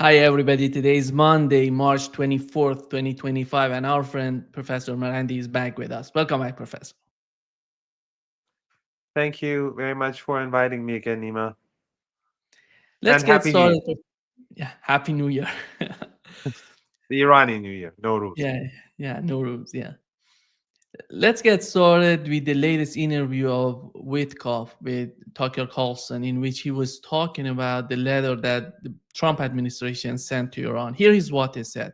Hi, everybody. Today is Monday, March 24th, 2025, and our friend Professor Marandi is back with us. Welcome back, Professor. Thank you very much for inviting me again, Nima. Let's And get Happy New Year. started. Yeah, Happy New Year. The Iranian New Year. No rules. yeah, yeah, no rules. Yeah. Let's get started with the latest interview of Witkoff with Tucker Carlson, in which he was talking about the letter that the Trump administration sent to Iran. Here is what he said,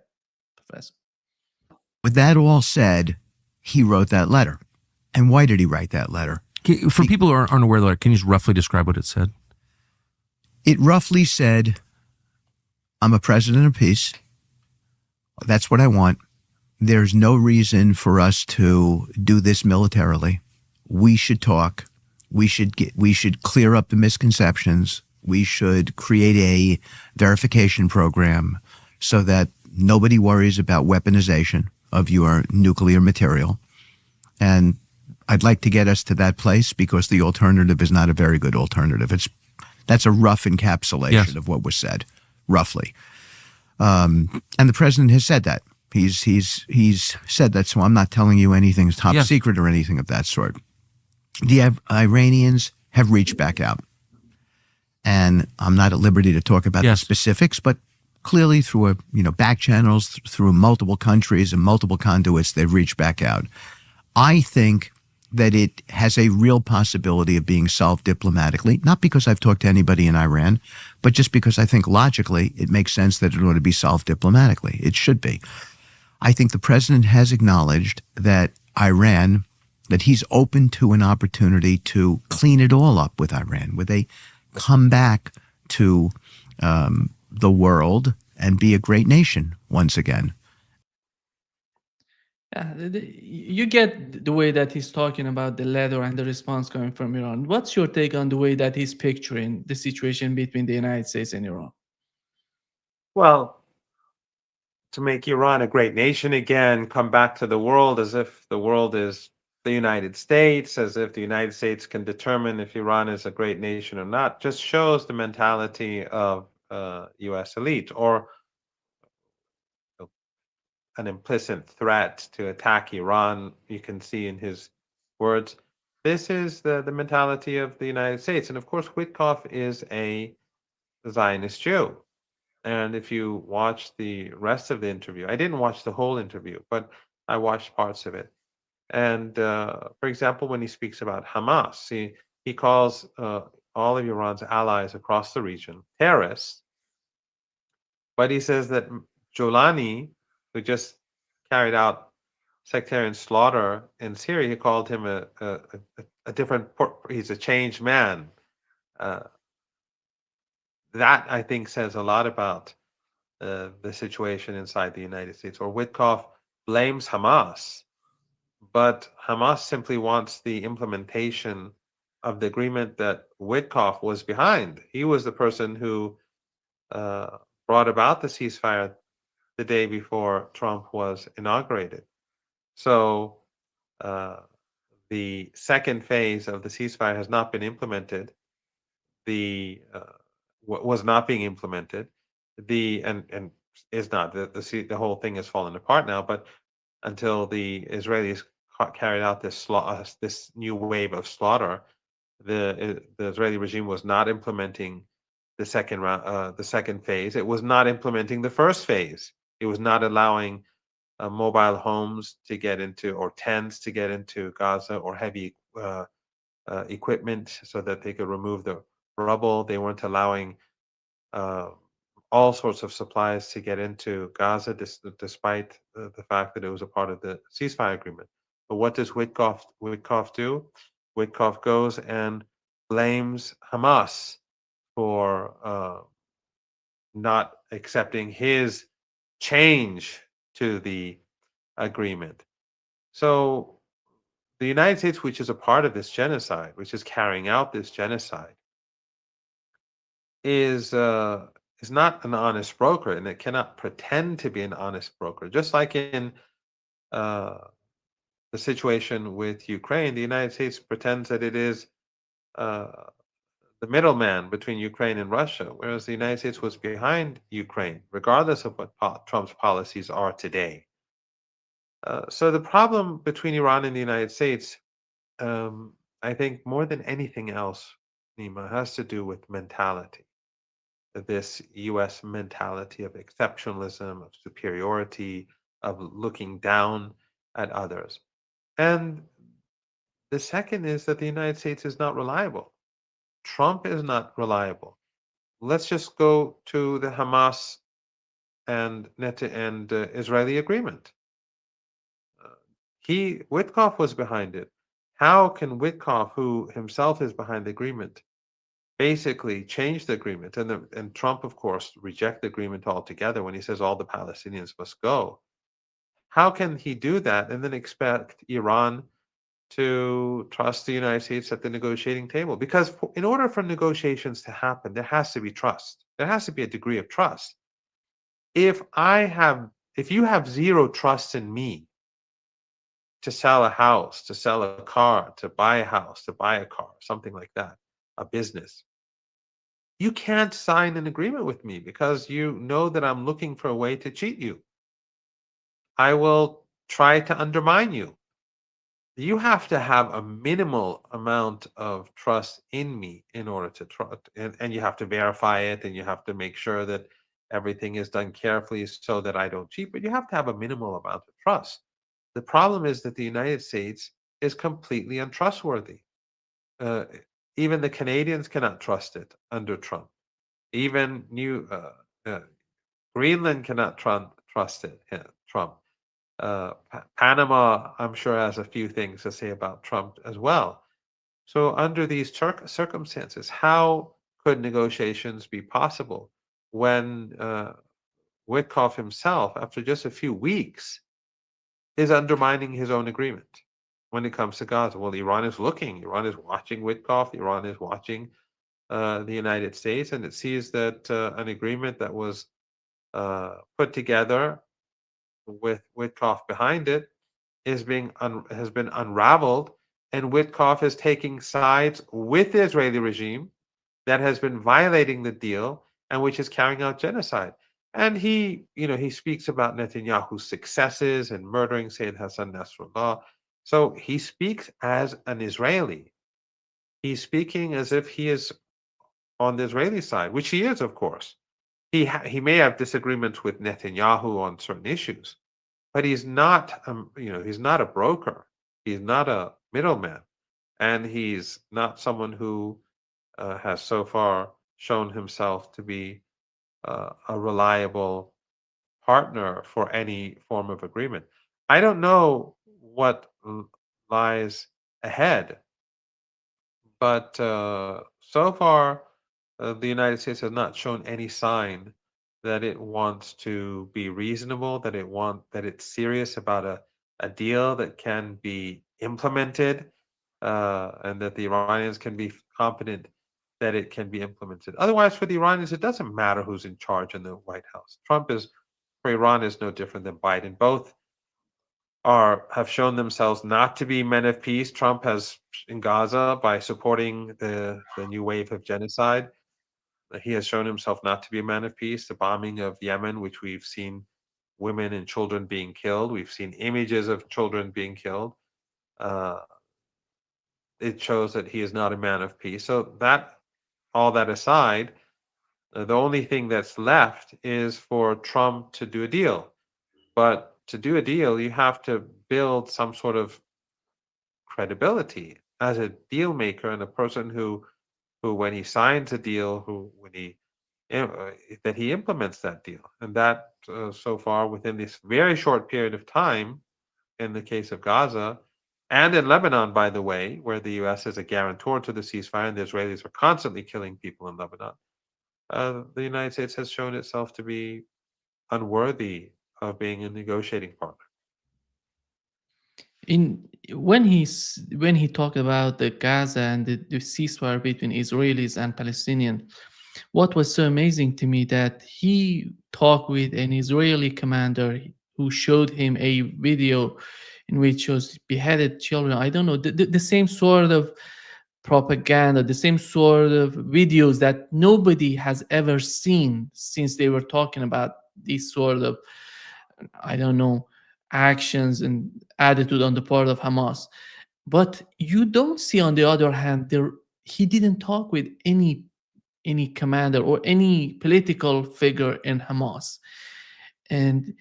Professor. With that all said, he wrote that letter. And why did he write that letter? For people who aren't aware of that, can you just roughly describe what it said? It roughly said, I'm a president of peace. That's what I want. There's no reason for us to do this militarily. We should talk. We should clear up the misconceptions. We should create a verification program so that nobody worries about weaponization of your nuclear material. And I'd like to get us to that place because the alternative is not a very good alternative. That's a rough encapsulation of what was said, roughly. And the president has said that. He's said that, so I'm not telling you anything's top secret or anything of that sort. The Iranians have reached back out. And I'm not at liberty to talk about the specifics, but clearly through back channels, through multiple countries and multiple conduits, they've reached back out. I think that it has a real possibility of being solved diplomatically, not because I've talked to anybody in Iran, but just because I think logically it makes sense that it ought to be solved diplomatically. It should be. I think the president has acknowledged that that he's open to an opportunity to clean it all up with Iran, where they come back to the world and be a great nation once again. Yeah, you get the way that he's talking about the letter and the response coming from Iran. What's your take on the way that he's picturing the situation between the United States and Iran? Well, to make Iran a great nation again, come back to the world as if the world is the United States, as if the United States can determine if Iran is a great nation or not, just shows the mentality of U.S. elite, or an implicit threat to attack Iran. You can see in his words. This is the mentality of the United States. And of course, Witkoff is a Zionist Jew. And if you watch the rest of the interview, I didn't watch the whole interview, but I watched parts of it. And for example, when he speaks about Hamas, he calls all of Iran's allies across the region terrorists. But he says that Jolani, who just carried out sectarian slaughter in Syria, he called him a different, he's a changed man. That, I think, says a lot about the situation inside the United States. Or Witkoff blames Hamas, but Hamas simply wants the implementation of the agreement that Witkoff was behind. He was the person who brought about the ceasefire the day before Trump was inaugurated. So the second phase of the ceasefire has not been implemented. The was not being implemented. And is not the whole thing has fallen apart now. But until the Israelis carried out this new wave of slaughter, the Israeli regime was not implementing the second round, the second phase. It was not implementing the first phase. It was not allowing mobile homes to get into, or tents to get into Gaza, or heavy equipment so that they could remove the rubble. They weren't allowing uh, all sorts of supplies to get into Gaza, despite the fact that it was a part of the ceasefire agreement. But what does Witkoff do? Witkoff goes and blames Hamas for not accepting his change to the agreement. So the United States, which is a part of this genocide, which is carrying out this genocide, is not an honest broker, and it cannot pretend to be an honest broker. Just like in uh, the situation with Ukraine, the United States pretends that it is uh, the middleman between Ukraine and Russia, whereas the United States was behind Ukraine, regardless of what Trump's policies are today. So the problem between Iran and the United States, I think more than anything else, Nima, has to do with mentality. This US mentality of exceptionalism, of superiority, of looking down at others. And the second is that the United States is not reliable. Trump is not reliable. Let's just go to the Hamas and Israeli agreement. Witkoff was behind it. How can Witkoff, who himself is behind the agreement, basically change the agreement? And Trump, of course, reject the agreement altogether when he says all the Palestinians must go. How can he do that and then expect Iran to trust the United States at the negotiating table? Because in order for negotiations to happen, there has to be trust. There has to be a degree of trust. If you have zero trust in me to sell a house, to sell a car, to buy a house, to buy a car, something like that, a business, you can't sign an agreement with me because you know that I'm looking for a way to cheat you. I will try to undermine you. You have to have a minimal amount of trust in me in order to trust, and you have to verify it, and you have to make sure that everything is done carefully so that I don't cheat, but you have to have a minimal amount of trust. The problem is that the United States is completely untrustworthy. Uh, Even the Canadians cannot trust it under Trump. Even Greenland cannot trust it. Trump. Panama, I'm sure, has a few things to say about Trump as well. So, under these circumstances, how could negotiations be possible when Witkoff himself, after just a few weeks, is undermining his own agreement when it comes to Gaza? Well, Iran is looking, Iran is watching Witkoff, Iran is watching the United States, and it sees that an agreement that was put together with Witkoff behind it has been unraveled, and Witkoff is taking sides with the Israeli regime that has been violating the deal and which is carrying out genocide. And he speaks about Netanyahu's successes in murdering Sayyid Hassan Nasrallah. So he speaks as an Israeli. He's speaking as if he is on the Israeli side, which he is, of course. He may have disagreements with Netanyahu on certain issues, but he's not he's not a broker. He's not a middleman, and he's not someone who has so far shown himself to be a reliable partner for any form of agreement. I don't know what lies ahead, but so far the United States has not shown any sign that it wants to be reasonable, that it's serious about a deal that can be implemented, and that the Iranians can be confident that it can be implemented. Otherwise, for the Iranians, it doesn't matter who's in charge in the White House. For Iran, is no different than Biden. Both have shown themselves not to be men of peace. Trump has in Gaza by supporting the new wave of genocide. He has shown himself not to be a man of peace. The bombing of Yemen, which we've seen women and children being killed, we've seen images of children being killed. Uh, it shows that he is not a man of peace. So all that aside, the only thing that's left is for Trump to do a deal. But to do a deal, you have to build some sort of credibility as a deal maker and a person who when he signs a deal, that he implements that deal. And that so far within this very short period of time, in the case of Gaza, and in Lebanon, by the way, where the U.S. is a guarantor to the ceasefire and the Israelis are constantly killing people in Lebanon, the United States has shown itself to be unworthy of being a negotiating partner. When he talked about the Gaza and the ceasefire between Israelis and Palestinians, what was so amazing to me that he talked with an Israeli commander who showed him a video in which was beheaded children. I don't know, the same sort of propaganda, the same sort of videos that nobody has ever seen since they were talking about these sort of, I don't know, actions and attitude on the part of Hamas. But you don't see, on the other hand, there he didn't talk with any commander or any political figure in Hamas. And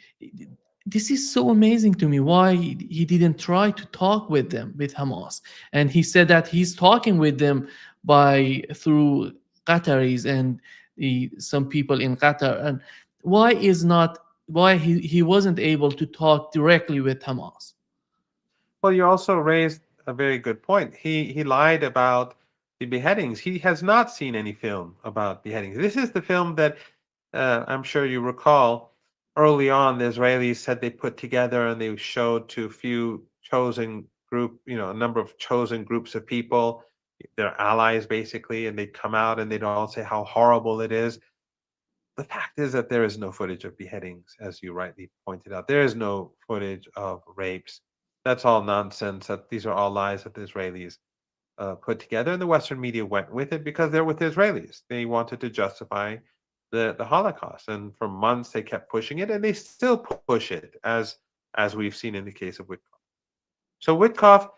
this is so amazing to me, why he didn't try to talk with them, with Hamas. And he said that he's talking with them by through Qataris and some people in Qatar. And why is not, why he wasn't able to talk directly with Hamas? Well, you also raised a very good point. He lied about the beheadings. He has not seen any film about beheadings. This is the film that I'm sure you recall. Early on, the Israelis said they put together and they showed to a few chosen group, a number of chosen groups of people, their allies basically, and they'd come out and they'd all say how horrible it is. The fact is that there is no footage of beheadings, as you rightly pointed out. There is no footage of rapes. That's all nonsense. That these are all lies that the Israelis put together, and the Western media went with it because they're with the Israelis. They wanted to justify the Holocaust, and for months they kept pushing it, and they still push it, as we've seen in the case of Witkoff. So Witkoff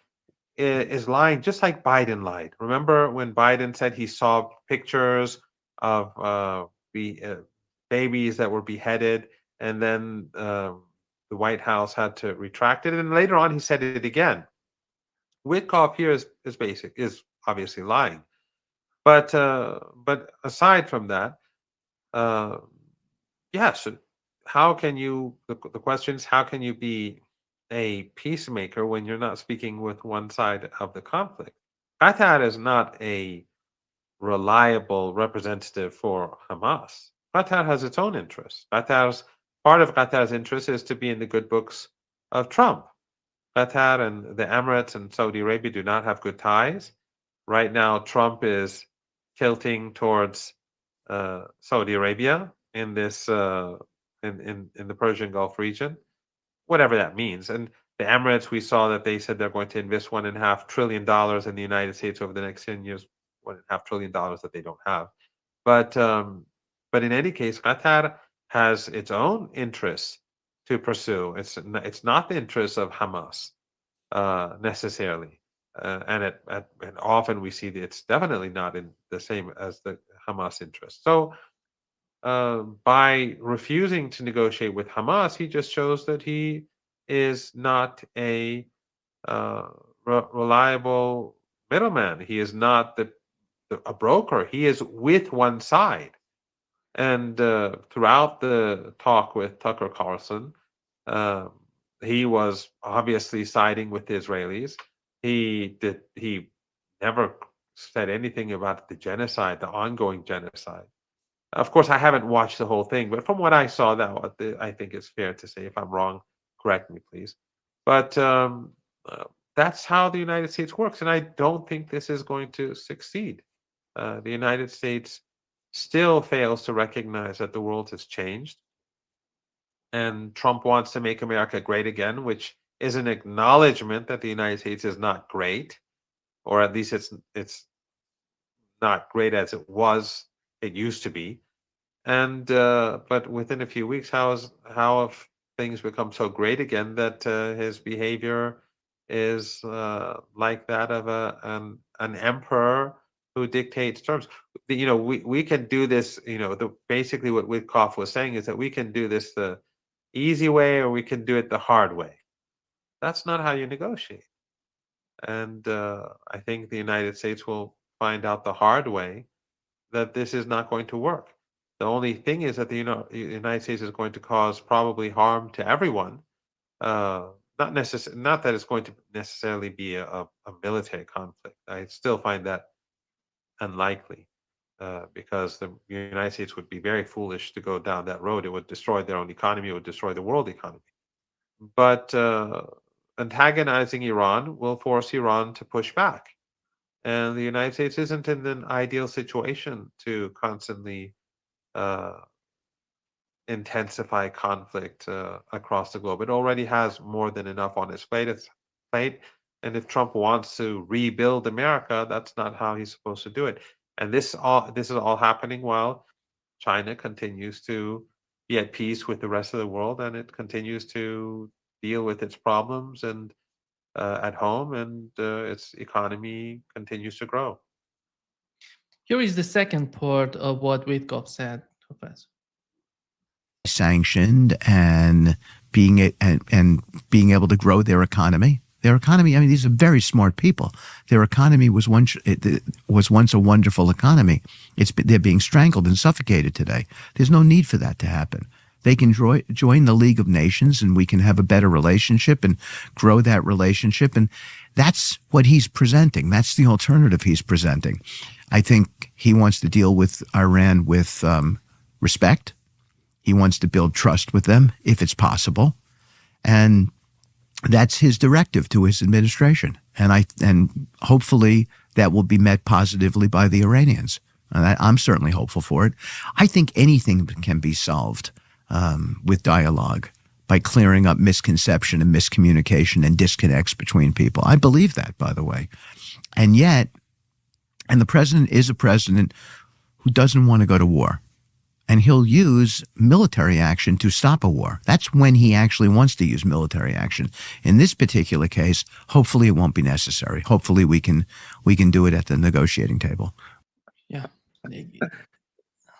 is lying, just like Biden lied. Remember when Biden said he saw pictures of babies that were beheaded, and then the White House had to retract it, and later on he said it again. Witkoff here is obviously lying, but aside from that, uh, yes, how can you? The question is, how can you be a peacemaker when you're not speaking with one side of the conflict? Qatar is not a reliable representative for Hamas. Qatar has its own interests. Part of Qatar's interest is to be in the good books of Trump. Qatar and the Emirates and Saudi Arabia do not have good ties. Right now, Trump is tilting towards Saudi Arabia in this in the Persian Gulf region, whatever that means. And the Emirates, we saw that they said they're going to invest $1.5 trillion in the United States over the next 10 years. $1.5 trillion that they don't have. But in any case, Qatar has its own interests to pursue. It's not the interests of Hamas necessarily, and often we see that it's definitely not in the same as the Hamas interests. So by refusing to negotiate with Hamas, he just shows that he is not a reliable middleman. He is not a broker. He is with one side. And throughout the talk with Tucker Carlson, uh, he was obviously siding with the Israelis. He never said anything about the genocide, the ongoing genocide. Of course, I haven't watched the whole thing, but from what I saw, I think it's fair to say. If I'm wrong, correct me, please. But that's how the United States works, and I don't think this is going to succeed. The United States still fails to recognize that the world has changed, and Trump wants to make America great again, which is an acknowledgement that the United States is not great, or at least it's not great as it used to be. And but within a few weeks, how have things become so great again that his behavior is like that of an emperor who dictates terms? We can do this. Basically what Witkoff was saying is that we can do this the easy way or we can do it the hard way. That's not how you negotiate. And I think the United States will find out the hard way that this is not going to work. The only thing is that the United States is going to cause probably harm to everyone. Not that it's going to necessarily be a military conflict. I still find that unlikely because the United States would be very foolish to go down that road. It would destroy their own economy. It would destroy the world economy. But antagonizing Iran will force Iran to push back. And the United States isn't in an ideal situation to constantly uh, intensify conflict across the globe. It already has more than enough on its plate. And if Trump wants to rebuild America, that's not how he's supposed to do it. And this is all happening while China continues to be at peace with the rest of the world, and it continues to deal with its problems and at home, and its economy continues to grow. Here is the second part of what Witkoff said, Professor. Sanctioned and and being able to grow their economy. Their economy, I mean, these are very smart people. Their economy was once a wonderful economy. They're being strangled and suffocated today. There's no need for that to happen. They can join the League of Nations, and we can have a better relationship and grow that relationship. And that's what he's presenting. That's the alternative he's presenting. I think he wants to deal with Iran with respect. He wants to build trust with them, if it's possible. And that's his directive to his administration. And hopefully that will be met positively by the Iranians. I'm certainly hopeful for it. I think anything can be solved with dialogue, by clearing up misconception and miscommunication and disconnects between people. I believe that, by the way. And yet, and the president is a president who doesn't want to go to war. And he'll use military action to stop a war. That's when he actually wants to use military action. In this particular case, hopefully it won't be necessary. Hopefully we can do it at the negotiating table. Yeah.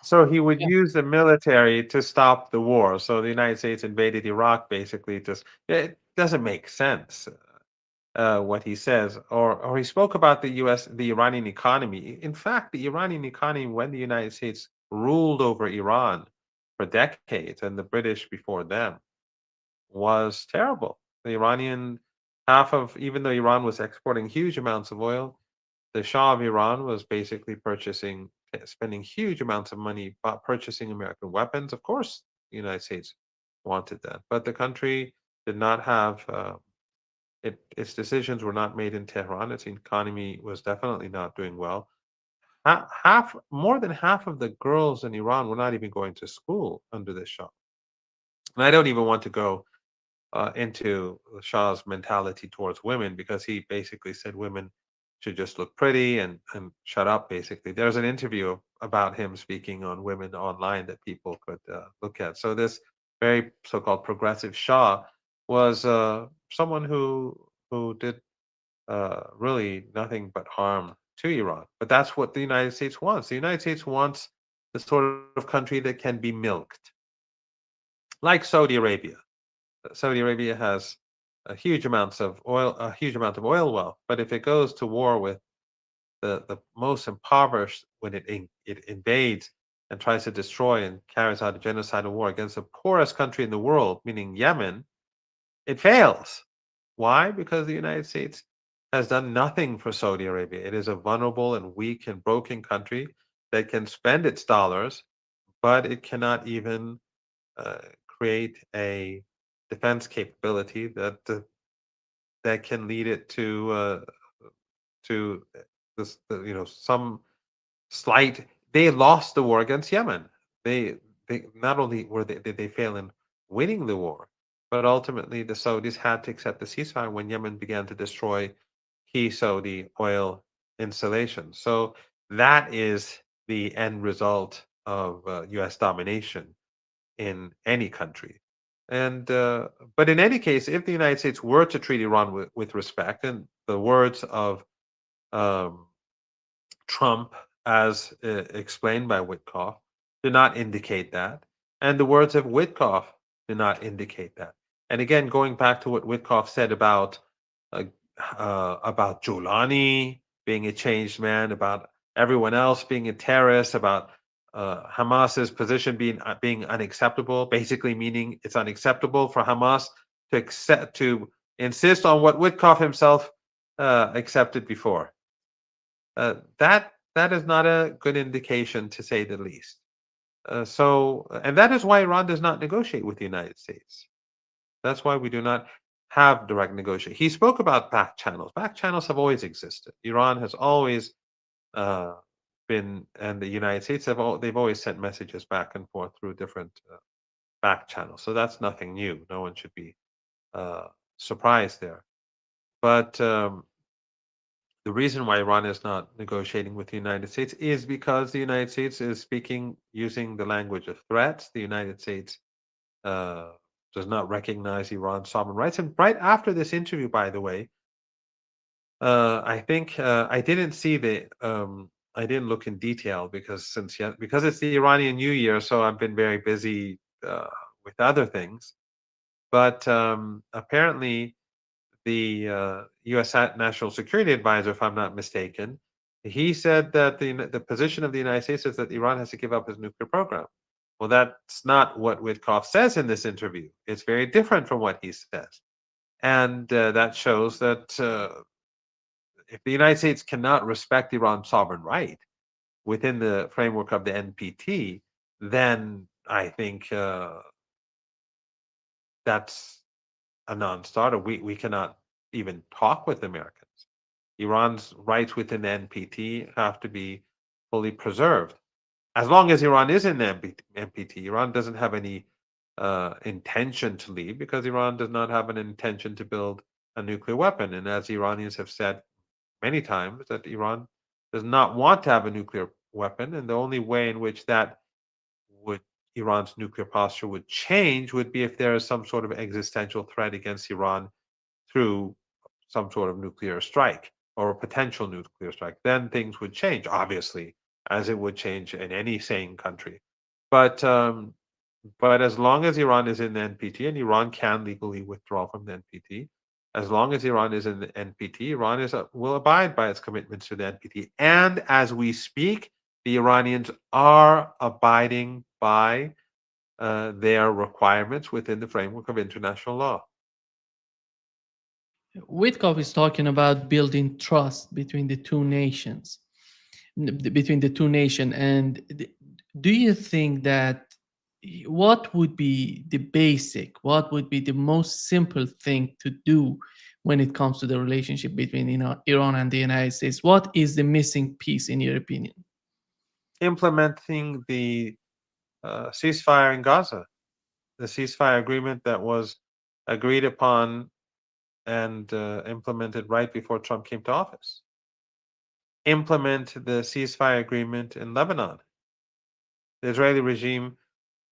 So he would use the military to stop the war. So the United States invaded Iraq, basically. It doesn't make sense what he says. Or he spoke about the Iranian economy. In fact, the Iranian economy, when the United States ruled over Iran for decades, and the British before them, was terrible. The Iranian even though Iran was exporting huge amounts of oil, the Shah of Iran was basically spending huge amounts of money purchasing American weapons. Of course, the United States wanted that, but the country did not have its decisions were not made in Tehran. Its economy was definitely not doing well. More than half of the girls in Iran were not even going to school under the Shah. And I don't even want to go into the Shah's mentality towards women, because he basically said women should just look pretty and shut up, basically. There's an interview about him speaking on women online that people could look at. So this very so-called progressive Shah was someone who did really nothing but harm to Iran. But that's what the United States wants. The United States wants the sort of country that can be milked, like Saudi Arabia. Saudi Arabia has a huge amount of oil wealth, but if it goes to war with the most impoverished, when it invades and tries to destroy and carries out a genocidal war against the poorest country in the world, meaning Yemen, it fails. Why? Because the United States has done nothing for Saudi Arabia. It is a vulnerable and weak and broken country that can spend its dollars, but it cannot even create a defense capability that can lead it to some slight. They lost the war against Yemen. They not only did they fail in winning the war, but ultimately the Saudis had to accept the ceasefire when Yemen began to destroy key Saudi oil installations. So that is the end result of U.S. domination in any country. And but in any case, if the United States were to treat Iran with respect, and the words of um, Trump, as explained by Witkoff, do not indicate that, and the words of Witkoff do not indicate that. And again, going back to what Witkoff said uh, about Giuliani being a changed man, about everyone else being a terrorist, about Hamas's position being unacceptable, basically meaning it's unacceptable for Hamas to insist on what Witkoff himself accepted before. That is not a good indication, to say the least. And that is why Iran does not negotiate with the United States. That's why we do not have direct negotiation. He spoke about back channels. Back channels have always existed. Iran has always been, and the United States they've always sent messages back and forth through different back channels. So that's nothing new. No one should be surprised there. But the reason why Iran is not negotiating with the United States is because the United States is speaking using the language of threats. The United States does not recognize Iran's sovereign rights. And right after this interview, by the way, I think I didn't see the I didn't look in detail because it's the Iranian New Year, so I've been very busy with other things. But apparently, the U.S. National Security Advisor, if I'm not mistaken, he said that the position of the United States is that Iran has to give up its nuclear program. Well, that's not what Witkoff says in this interview. It's very different from what he says, and that shows that if the United States cannot respect Iran's sovereign right within the framework of the NPT, then I think that's a non-starter. We cannot even talk with Americans. Iran's rights within the NPT have to be fully preserved. As long as Iran is in the NPT, Iran doesn't have any intention to leave because Iran does not have an intention to build a nuclear weapon. And as Iranians have said many times, that Iran does not want to have a nuclear weapon, and the only way in which that would Iran's nuclear posture would change would be if there is some sort of existential threat against Iran through some sort of nuclear strike or a potential nuclear strike. Then things would change, obviously, as it would change in any sane country. But as long as Iran is in the NPT, and Iran can legally withdraw from the NPT, as long as Iran is in the NPT, Iran will abide by its commitments to the NPT. And as we speak, the Iranians are abiding by their requirements within the framework of international law. Witkoff is talking about building trust between the two nations, and do you think that what would be the basic, what would be the most simple thing to do when it comes to the relationship between Iran and the United States? What is the missing piece, in your opinion? Implementing the ceasefire in Gaza, the ceasefire agreement that was agreed upon and implemented right before Trump came to office. Implement the ceasefire agreement in Lebanon. The Israeli regime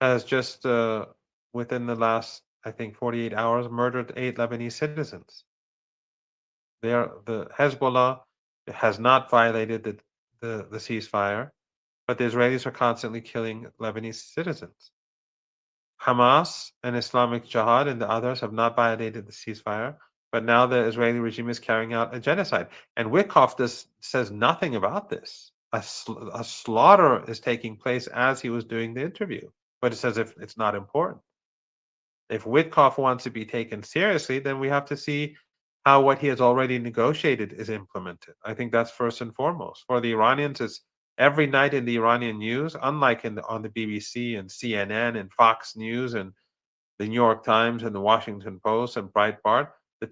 has just, within the last, I think, 48 hours, murdered 8 Lebanese citizens. The Hezbollah has not violated the ceasefire, but the Israelis are constantly killing Lebanese citizens. Hamas and Islamic Jihad and the others have not violated the ceasefire, but now the Israeli regime is carrying out a genocide. And Witkoff says nothing about this. A slaughter is taking place as he was doing the interview, but it's as if it's not important. If Witkoff wants to be taken seriously, then we have to see how what he has already negotiated is implemented. I think that's first and foremost. For the Iranians, it's every night in the Iranian news, unlike on the BBC and CNN and Fox News and the New York Times and the Washington Post and Breitbart, the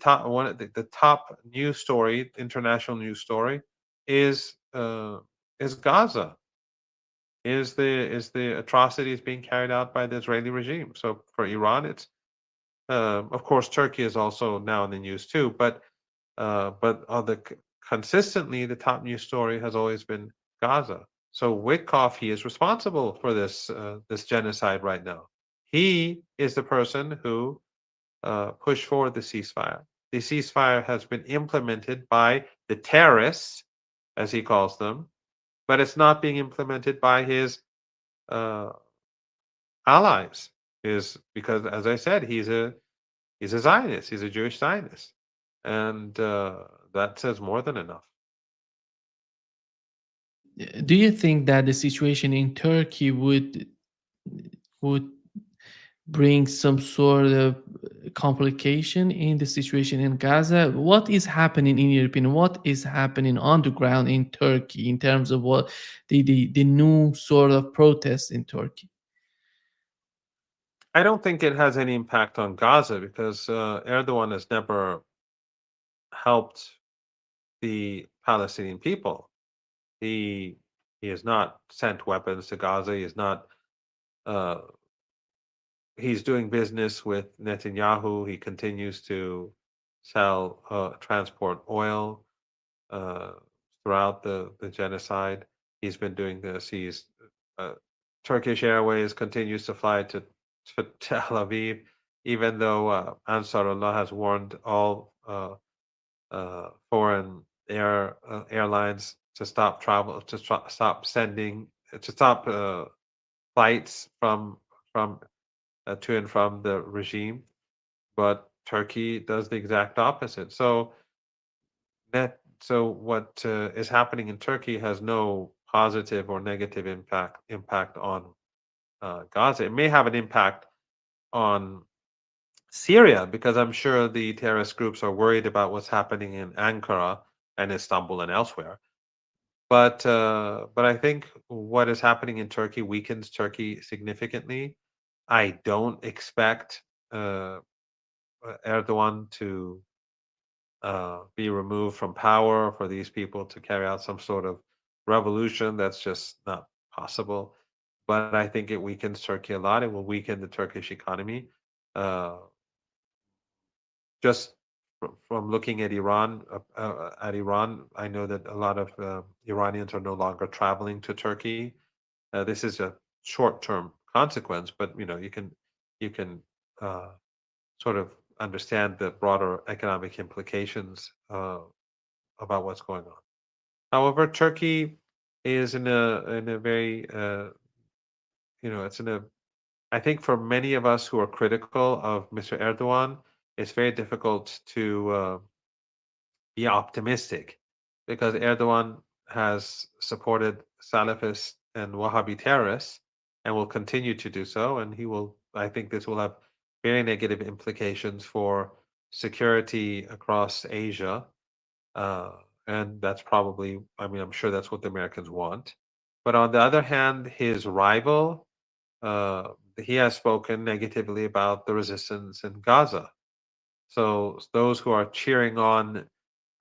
top news story, international news story, is Gaza, is the atrocities being carried out by the Israeli regime. So for Iran, it's of course Turkey is also now in the news too, but consistently the top news story has always been Gaza. So Witkoff, he is responsible for this genocide right now. He is the person who pushed forward the ceasefire. The ceasefire has been implemented by the terrorists, as he calls them, but it's not being implemented by his allies. Because, as I said, he's a Zionist. He's a Jewish Zionist, and that says more than enough. Do you think that the situation in Turkey would bring some sort of complication in the situation in Gaza? What is happening, in your opinion? What is happening on the ground in Turkey in terms of what the new sort of protests in Turkey? I don't think it has any impact on Gaza because Erdogan has never helped the Palestinian people. He has not sent weapons to Gaza. He is not. He's doing business with Netanyahu. He continues to transport oil uh, throughout the genocide. He's been doing this. Uh, Turkish Airways continues to fly to Tel Aviv, even though Ansarullah has warned all foreign airlines to stop travel, stop sending, to stop flights from to and from the regime. But Turkey does the exact opposite. So what is happening in Turkey has no positive or negative impact on Gaza. It may have an impact on Syria because I'm sure the terrorist groups are worried about what's happening in Ankara and Istanbul and elsewhere. But I think what is happening in Turkey weakens Turkey significantly. I don't expect uh, Erdogan to be removed from power, for these people to carry out some sort of revolution. That's just not possible. But I think it weakens Turkey a lot. It will weaken the Turkish economy. Uh, just from looking at Iran, I know that a lot of Iranians are no longer traveling to Turkey. This is a short-term consequence, but you can uh, sort of understand the broader economic implications about what's going on. However, Turkey is in a very it's in a I think for many of us who are critical of Mr. Erdogan, it's very difficult to be optimistic because Erdogan has supported Salafist and Wahhabi terrorists and will continue to do so. And I think this will have very negative implications for security across Asia. Uh, and that's probably, I mean, I'm sure that's what the Americans want. But on the other hand, his rival, uh, he has spoken negatively about the resistance in Gaza. So those who are cheering on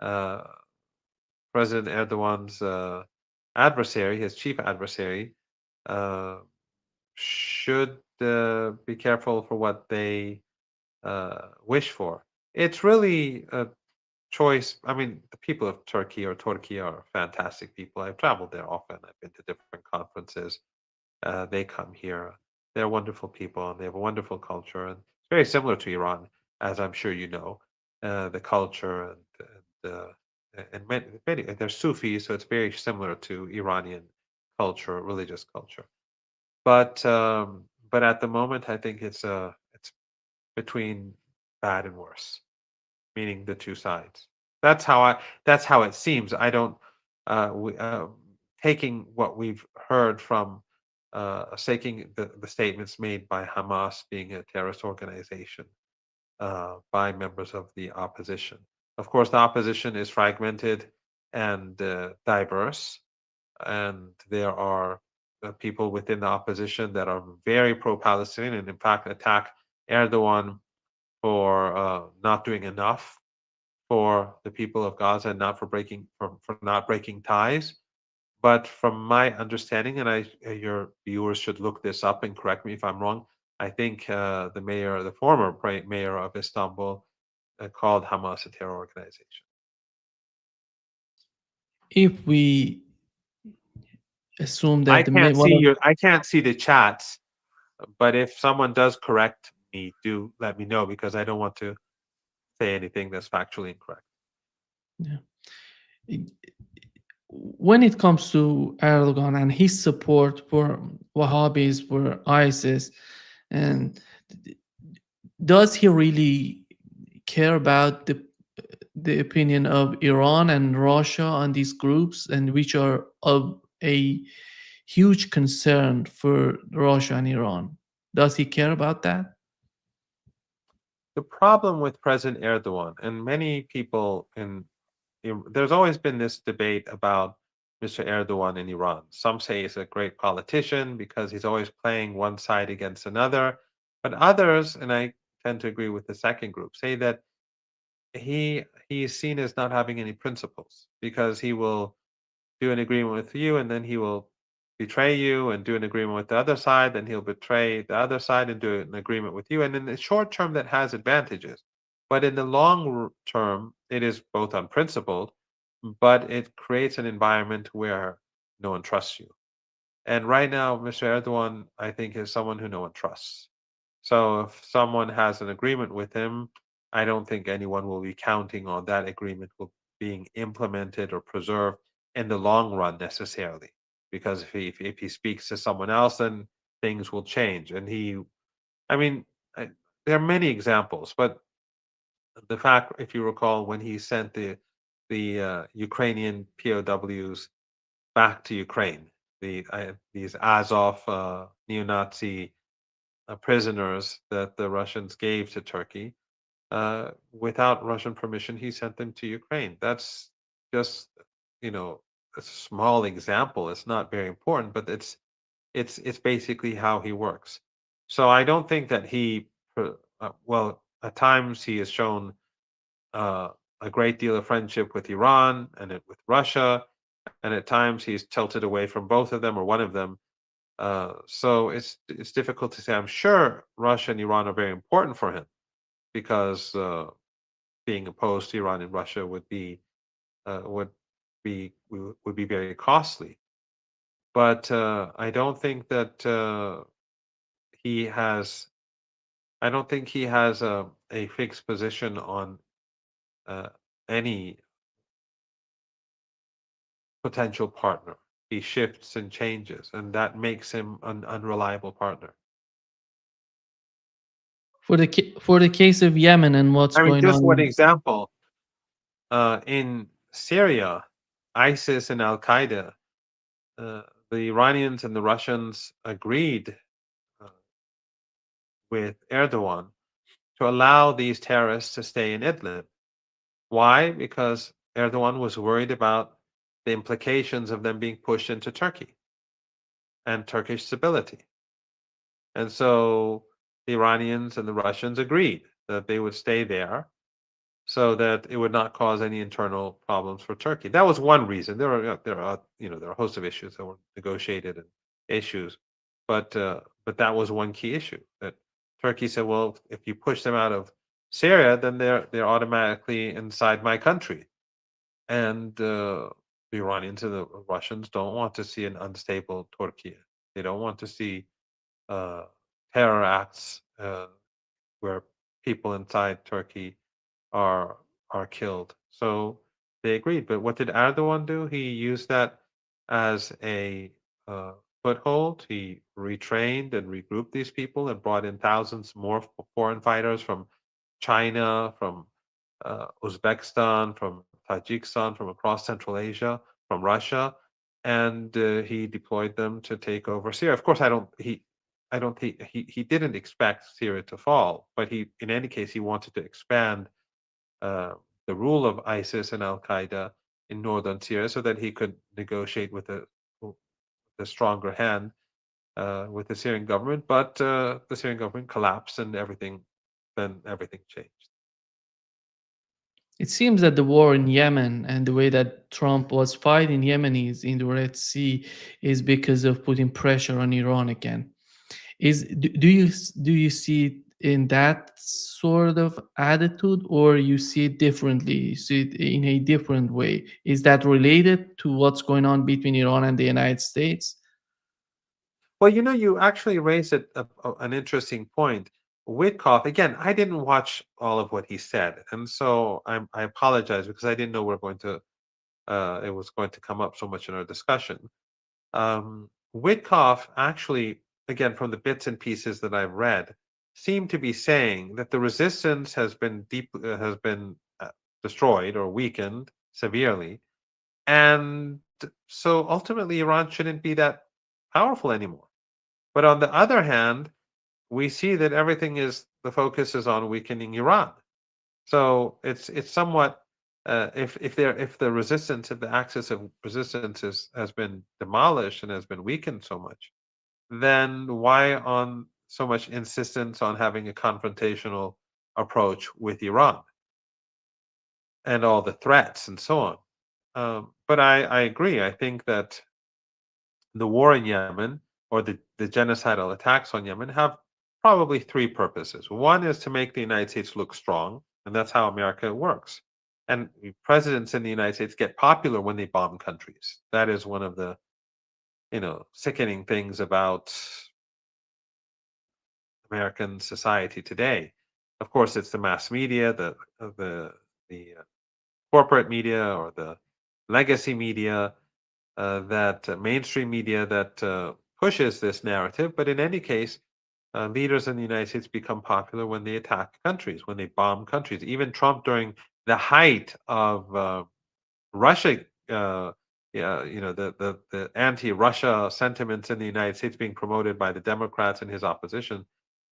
uh, President Erdogan's adversary, his chief adversary, uh, should be careful for what they wish for. It's really a choice. I mean, the people of Turkey are fantastic people. I've traveled there often. I've been to different conferences. They come here. They're wonderful people and they have a wonderful culture. And it's very similar to Iran, as I'm sure you know, the culture and they're Sufis, so it's very similar to Iranian culture, religious culture. But at the moment, I think it's between bad and worse, meaning the two sides. That's how it seems. I don't taking what we've heard from taking the statements made by Hamas being a terrorist organization by members of the opposition. Of course, the opposition is fragmented and diverse, and there are people within the opposition that are very pro-Palestinian and, in fact, attack Erdogan for not doing enough for the people of Gaza and not for not breaking ties. But from my understanding, and your viewers should look this up and correct me if I'm wrong. I think the former mayor of Istanbul, called Hamas a terror organization. If we assume that the one of I can't see the chats, but if someone does correct me, do let me know because I don't want to say anything that's factually incorrect. yeah. When it comes to Erdogan and his support for Wahhabis, for ISIS, and does he really care about the opinion of Iran and Russia on these groups, and which are of a huge concern for Russia and Iran? Does he care about that? The problem with President Erdogan and many people there's always been this debate about Mr. Erdogan in Iran. Some say he's a great politician because he's always playing one side against another. But others, and I tend to agree with the second group, say that he is seen as not having any principles because he will do an agreement with you and then he will betray you and do an agreement with the other side, then he'll betray the other side and do an agreement with you. And in the short term, that has advantages. But in the long term, it is both unprincipled, but it creates an environment where no one trusts you. And right now, Mr. Erdogan, I think, is someone who no one trusts. So if someone has an agreement with him, I don't think anyone will be counting on that agreement being implemented or preserved in the long run necessarily. Because if he speaks to someone else, then things will change. And I mean, there are many examples, but the fact, if you recall, when he sent the Ukrainian POWs back to Ukraine, these Azov neo-Nazi prisoners that the Russians gave to Turkey, without Russian permission, he sent them to Ukraine. That's just, you know, a small example. It's not very important, but it's basically how he works. So I don't think that well, at times he has shown uh, a great deal of friendship with Iran and with Russia, and at times he's tilted away from both of them or one of them. So it's difficult to say. I'm sure Russia and Iran are very important for him because being opposed to Iran and Russia would be very costly. But I don't think that he has. I don't think he has a fixed position on uh, any potential partner. He shifts and changes, and that makes him an unreliable partner. For the case of Yemen and what's I mean, going just one on. example, in Syria, ISIS and Al Qaeda, uh, the Iranians and the Russians agreed uh, with Erdogan to allow these terrorists to stay in Idlib. Why? Because Erdogan was worried about the implications of them being pushed into Turkey and Turkish stability. And so the Iranians and the Russians agreed that they would stay there so that it would not cause any internal problems for Turkey. That was one reason. There are a host of issues that were negotiated and issues, but that was one key issue that Turkey said, well, if you push them out of Syria, then they're automatically inside my country, and the Iranians and the Russians don't want to see an unstable Turkey. They don't want to see uh, terror acts where people inside Turkey are are killed. So they agreed. But what did Erdogan do? He used that as a uh, foothold. He retrained and regrouped these people and brought in thousands more foreign fighters from China, from Uzbekistan, from Tajikistan, from across Central Asia, from Russia, and he deployed them to take over Syria. Of course, I don't think he didn't expect Syria to fall, but in any case, he wanted to expand uh, the rule of ISIS and Al Qaeda in northern Syria so that he could negotiate with a stronger hand with the Syrian government. But the Syrian government collapsed and everything changed. It seems that the war in Yemen and the way that Trump was fighting Yemenis in the Red Sea is because of putting pressure on Iran again. Do you see it in that sort of attitude, or you see it differently? You see it in a different way? Is that related to what's going on between Iran and the United States? Well, you actually raised an interesting point. Witkoff, again, I didn't watch all of what he said, and so I apologize because I didn't know it was going to come up so much in our discussion. Witkoff actually, again, from the bits and pieces that I've read, seemed to be saying that the resistance has been destroyed or weakened severely, and so ultimately Iran shouldn't be that powerful anymore. But on the other hand, we see that the focus is on weakening Iran. So it's somewhat if the resistance, if the axis of resistance has been demolished and has been weakened so much, then why on so much insistence on having a confrontational approach with Iran and all the threats and so on? But I agree. I think that the war in Yemen or the genocidal attacks on Yemen have probably three purposes. One is to make the United States look strong And that's how America works. And presidents in the United States get popular when they bomb countries. That is one of the, sickening things about American society today. Of course, it's the mass media, the corporate media, or the legacy media, that mainstream media that pushes this narrative. But in any case, leaders in the United States become popular when they attack countries, when they bomb countries. Even Trump, during the height of Russia, yeah, the anti-Russia sentiments in the United States being promoted by the Democrats and his opposition,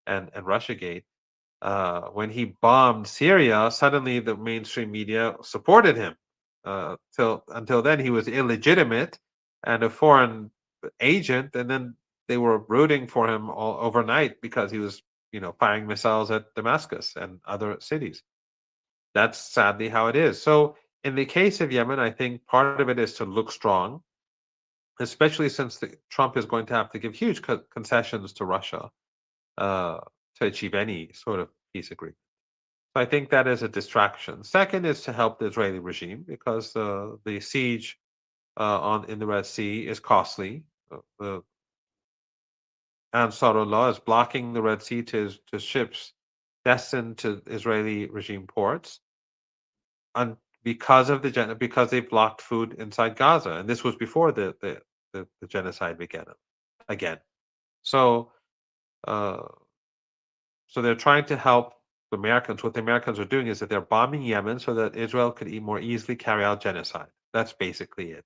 and RussiaGate. When he bombed Syria, suddenly the mainstream media supported him. Till until then, he was illegitimate and a foreign agent, and then they were rooting for him all overnight because he was, firing missiles at Damascus and other cities. That's sadly how it is. So, in the case of Yemen, I think part of it is to look strong, especially since Trump is going to have to give huge concessions to Russia uh, to achieve any sort of peace agreement. So I think that is a distraction. Second is to help the Israeli regime because the siege on in the Red Sea is costly. The Ansarullah is blocking the Red Sea to ships destined to Israeli regime ports, and because they've blocked food inside Gaza, and this was before the genocide began again. So uh, so they're trying to help the Americans. What the Americans are doing is that they're bombing Yemen so that Israel could more easily carry out genocide. That's basically it.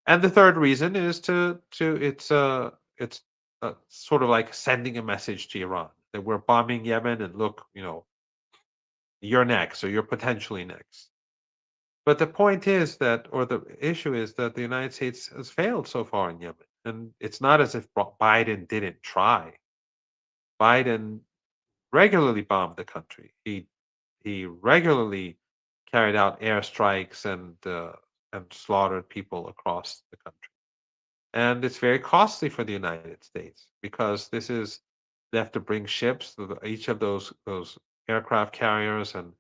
And the third reason is it's sort of like sending a message to Iran that we're bombing Yemen, and look, you're next, or you're potentially next. But the point is that, or the issue is that the United States has failed so far in Yemen, and it's not as if Biden didn't try. Biden regularly bombed the country. He regularly carried out airstrikes and slaughtered people across the country. And it's very costly for the United States because they have to bring ships. Each of those aircraft carriers and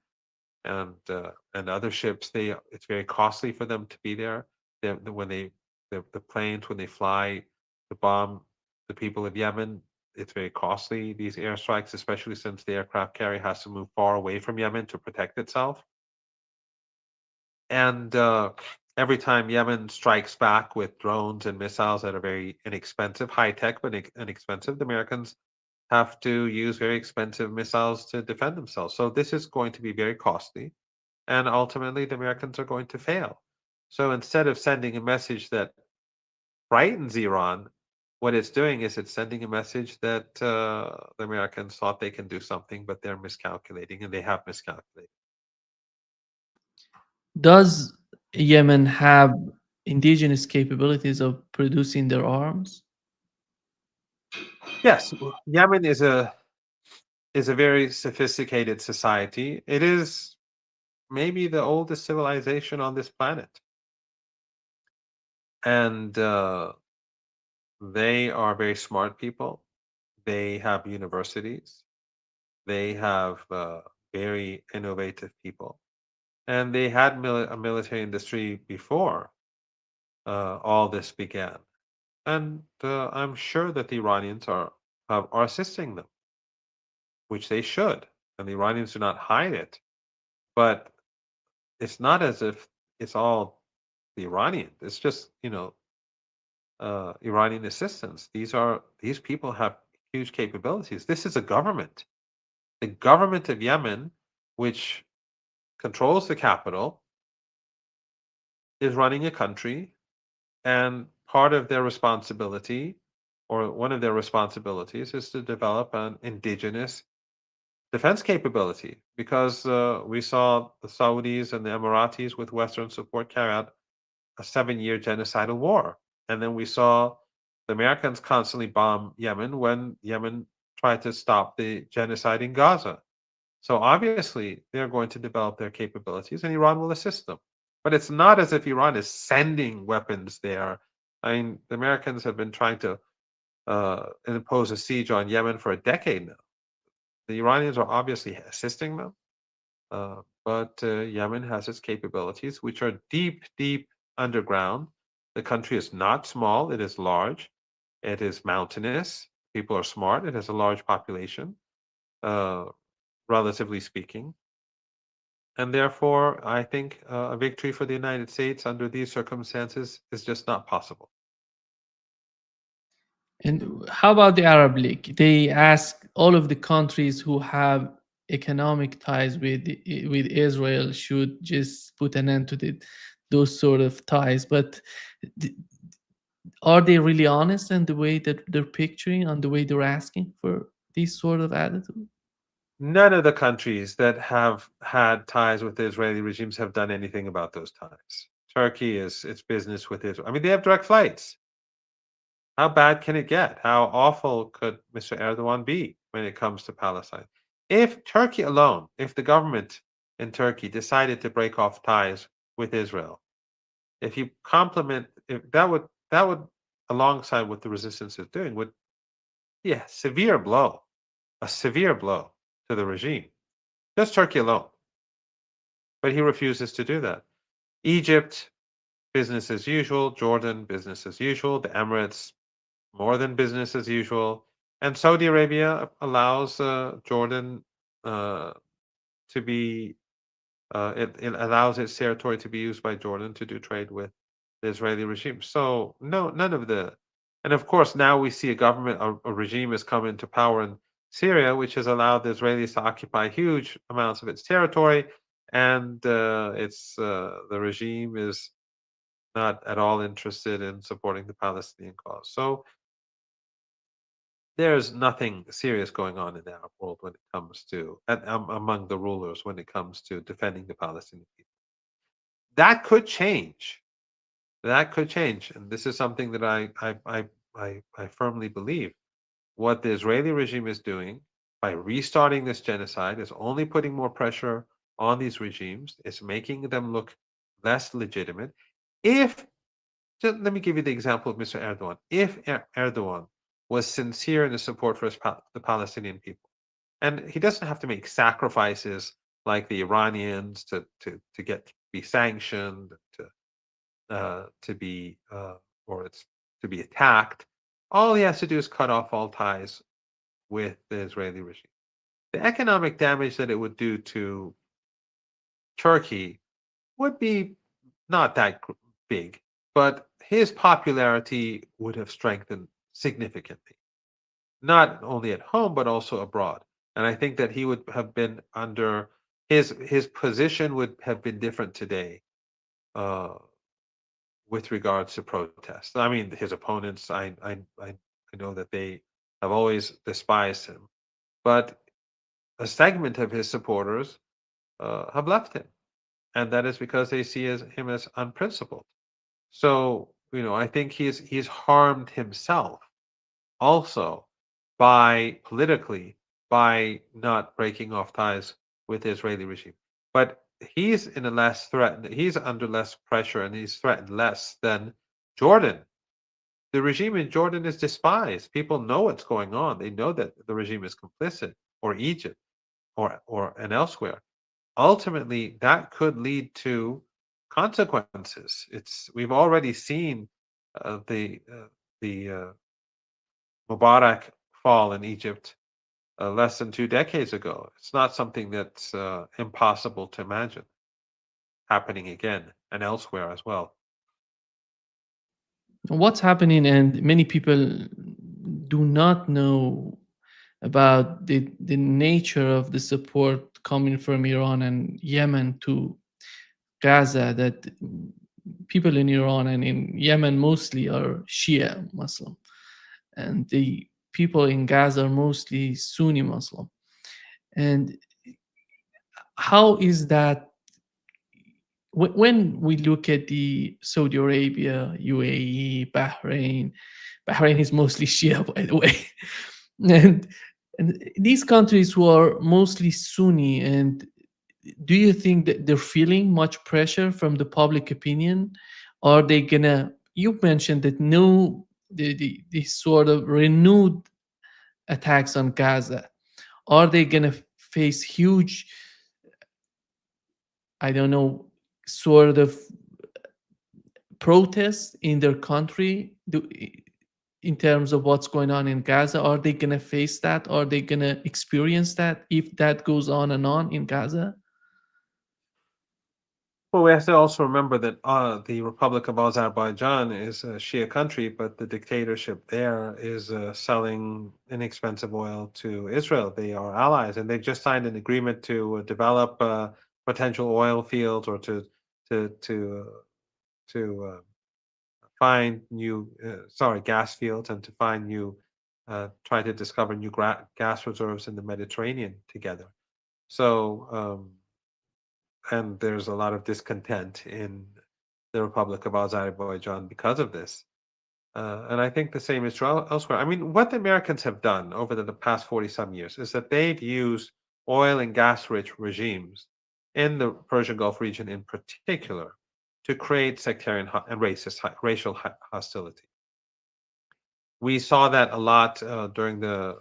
other ships, it's very costly for them to be there. When the planes, when they fly to bomb the people of Yemen, it's very costly, these airstrikes, especially since the aircraft carrier has to move far away from Yemen to protect itself. And every time Yemen strikes back with drones and missiles that are very inexpensive, high tech but inexpensive, the Americans have to use very expensive missiles to defend themselves. So this is going to be very costly, and ultimately the Americans are going to fail. So instead of sending a message that frightens Iran, what it's doing is it's sending a message that the Americans thought they can do something, but they're miscalculating, and they have miscalculated. Does Yemen have indigenous capabilities of producing their arms? Yes, Yemen is a very sophisticated society. It is maybe the oldest civilization on this planet, and they are very smart people. They have universities. They have very innovative people, and they had a military industry before all this began. And I'm sure that the Iranians are assisting them, which they should, and the Iranians do not hide it. But it's not as if it's all the Iranians. It's just Iranian assistance. These people have huge capabilities. This is a government. The government of Yemen, which controls the capital, is running a country, and part of their responsibility, or one of their responsibilities, is to develop an indigenous defense capability. Because we saw the Saudis and the Emiratis, with Western support, carry out a 7-year genocidal war. And then we saw the Americans constantly bomb Yemen when Yemen tried to stop the genocide in Gaza. So obviously, they're going to develop their capabilities, and Iran will assist them. But it's not as if Iran is sending weapons there. I mean, the Americans have been trying to impose a siege on Yemen for a decade now. The Iranians are obviously assisting them, But Yemen has its capabilities, which are deep, deep underground. The country is not small, it is large, it is mountainous. People are smart, it has a large population, uh, relatively speaking. And therefore, I think a victory for the United States under these circumstances is just not possible. And how about the Arab League? They ask all of the countries who have economic ties with Israel should just put an end to those sort of ties. But th- are they really honest in the way that they're picturing, on the way they're asking for this sort of attitude? None of the countries that have had ties with the Israeli regimes have done anything about those ties. Turkey is its business with Israel. I mean, they have direct flights. How bad can it get? How awful could Mr. Erdogan be when it comes to Palestine? If Turkey alone, if the government in Turkey decided to break off ties with Israel, if you complement, if that would, alongside what the resistance is doing, would be a severe blow to the regime. Just Turkey alone. But he refuses to do that. Egypt, business as usual. Jordan, business as usual. The Emirates, more than business as usual. And Saudi Arabia allows Jordan to be, it allows its territory to be used by Jordan to do trade with the Israeli regime. So no, none of the, and of course now we see a government, a regime has come into power in Syria, which has allowed the Israelis to occupy huge amounts of its territory, and the regime is not at all interested in supporting the Palestinian cause. So there's nothing serious going on in the Arab world when it comes to, among the rulers when it comes to defending the Palestinian people. That could change. That could change, and this is something that I firmly believe. What the Israeli regime is doing by restarting this genocide is only putting more pressure on these regimes. It's making them look less legitimate. If Just let me give you the example of Mr. Erdogan. If Erdogan was sincere in his support for the Palestinian people, and he doesn't have to make sacrifices like the Iranians to get be sanctioned, to be or it's to be attacked. All he has to do is cut off all ties with the Israeli regime. The economic damage that it would do to Turkey would be not that big, but his popularity would have strengthened significantly, not only at home but also abroad. And I think that he would have been under his position would have been different today uh, with regards to protests. I mean, his opponents, I know that they have always despised him, but a segment of his supporters have left him, and that is because they see him as unprincipled. So, I think he's harmed himself also by politically by not breaking off ties with the Israeli regime. But he's under less pressure and he's threatened less than Jordan. The regime in Jordan is despised. People know what's going on. They know that the regime is complicit, or Egypt, or and elsewhere. Ultimately, that could lead to consequences. We've already seen the Mubarak fall in Egypt less than 2 decades ago. It's not something that's impossible to imagine happening again and elsewhere as well. What's happening, and many people do not know about the nature of the support coming from Iran and Yemen to Gaza, that people in Iran and in Yemen mostly are Shia Muslim, and the people in Gaza are mostly Sunni Muslim. And how is that when we look at the Saudi Arabia, UAE, Bahrain is mostly Shia, by the way, and these countries who are mostly Sunni, and do you think that they're feeling much pressure from the public opinion? Are they gonna? You mentioned that no, the sort of renewed attacks on Gaza. Are they gonna face huge I don't know, sort of protest in their country in terms of what's going on in Gaza? Are they going to face that? Are they going to experience that if that goes on and on in Gaza? Well, we have to also remember that the Republic of Azerbaijan is a Shia country, but the dictatorship there is selling inexpensive oil to Israel. They are allies, and they just signed an agreement to develop potential oil fields or to to to find new gas fields and to find new try to discover new gas reserves in the Mediterranean together. So. And there's a lot of discontent in the Republic of Azerbaijan because of this. And I think the same is true elsewhere. I mean, what the Americans have done over the past 40 some years is that they've used oil and gas rich regimes in the Persian Gulf region in particular to create sectarian and racial hostility. We saw that a lot during the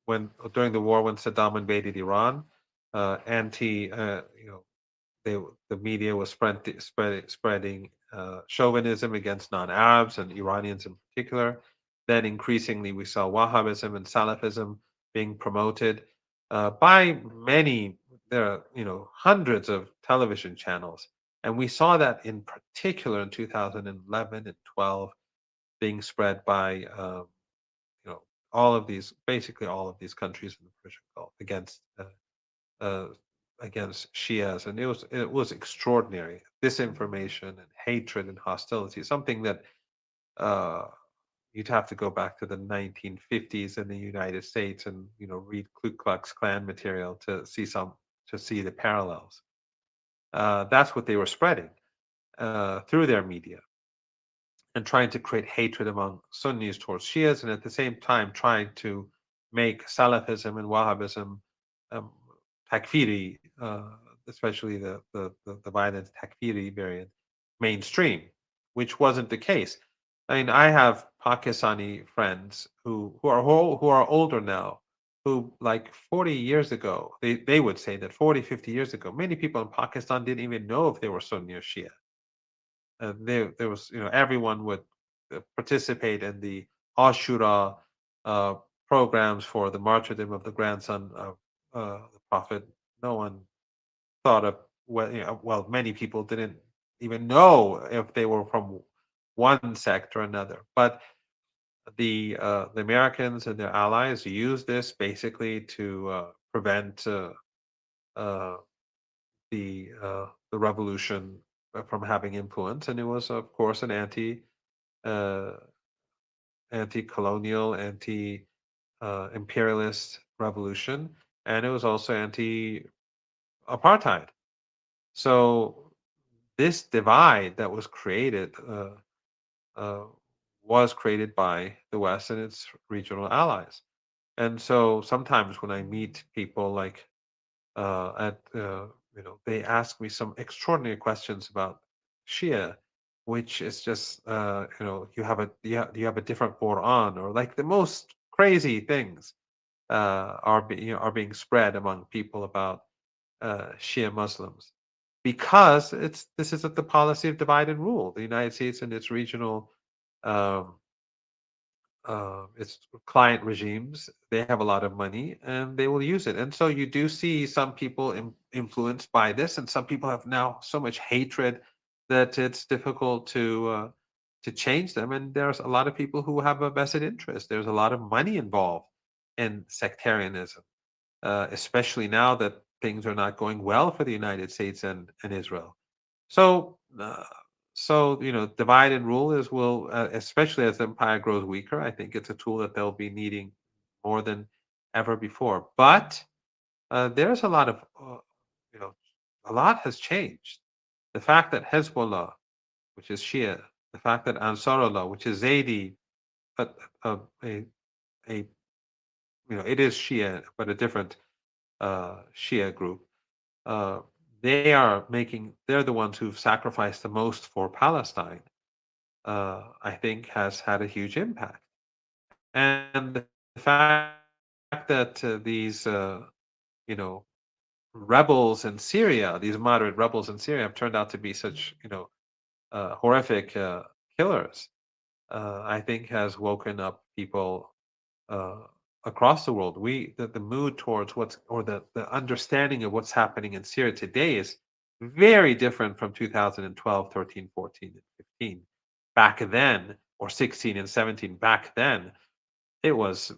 war when Saddam invaded Iran. Anti, they the media was spreading chauvinism against non-Arabs and Iranians in particular. Then increasingly we saw Wahhabism and Salafism being promoted by many. There are hundreds of television channels, and we saw that in particular in 2011 and 12 being spread by you know basically all of these countries in the Persian Gulf uh, against Shias, and it was extraordinary disinformation and hatred and hostility. Something that uh, you'd have to go back to the 1950s in the United States and read Ku Klux Klan material to see the parallels. That's what they were spreading through their media and trying to create hatred among Sunnis towards Shias, and at the same time trying to make Salafism and Wahhabism um, takfiri, especially the violent takfiri variant, mainstream, which wasn't the case. I mean, I have Pakistani friends who are older now, who like 40 years ago, they would say that 40, 50 years ago, many people in Pakistan didn't even know if they were Sunni or Shia. There was, everyone would participate in the Ashura uh, programs for the martyrdom of the grandson of the Prophet. No one thought of well, many people didn't even know if they were from one sect or another. But the Americans and their allies used this basically to prevent uh, the revolution from having influence, and it was, of course, an uh, anti-colonial, imperialist revolution, and it was also anti-apartheid. So this divide that uh, was created by the West and its regional allies. And so sometimes when I meet people like they ask me some extraordinary questions about Shia, which is just you have a different Quran, or like the most crazy things are being spread among people about Shia Muslims, because this is the policy of divide and rule. The United States and its regional um, its client regimes, they have a lot of money and they will use it. And so you do see some people influenced by this, and some people have now so much hatred that it's difficult to change them. And there's a lot of people who have a vested interest. There's a lot of money involved in sectarianism, especially now that things are not going well for the United States and Israel. So, divide and rule especially as the empire grows weaker. I think it's a tool that they'll be needing more than ever before. But there's a lot of, you know, a lot has changed. The fact that Hezbollah, which is Shia, the fact that Ansarullah, which is Zaidi, but a it is Shia, but a different Shia group. Uh, they're the ones who've sacrificed the most for Palestine. I think has had a huge impact. And the fact that these, you know, rebels in Syria, these moderate rebels in Syria, have turned out to be such, horrific killers, I think has woken up people uh, across the world. The mood towards the understanding of what's happening in Syria today is very different from 2012, 13, 14, and 15. Back then, or 16 and 17, back then, it was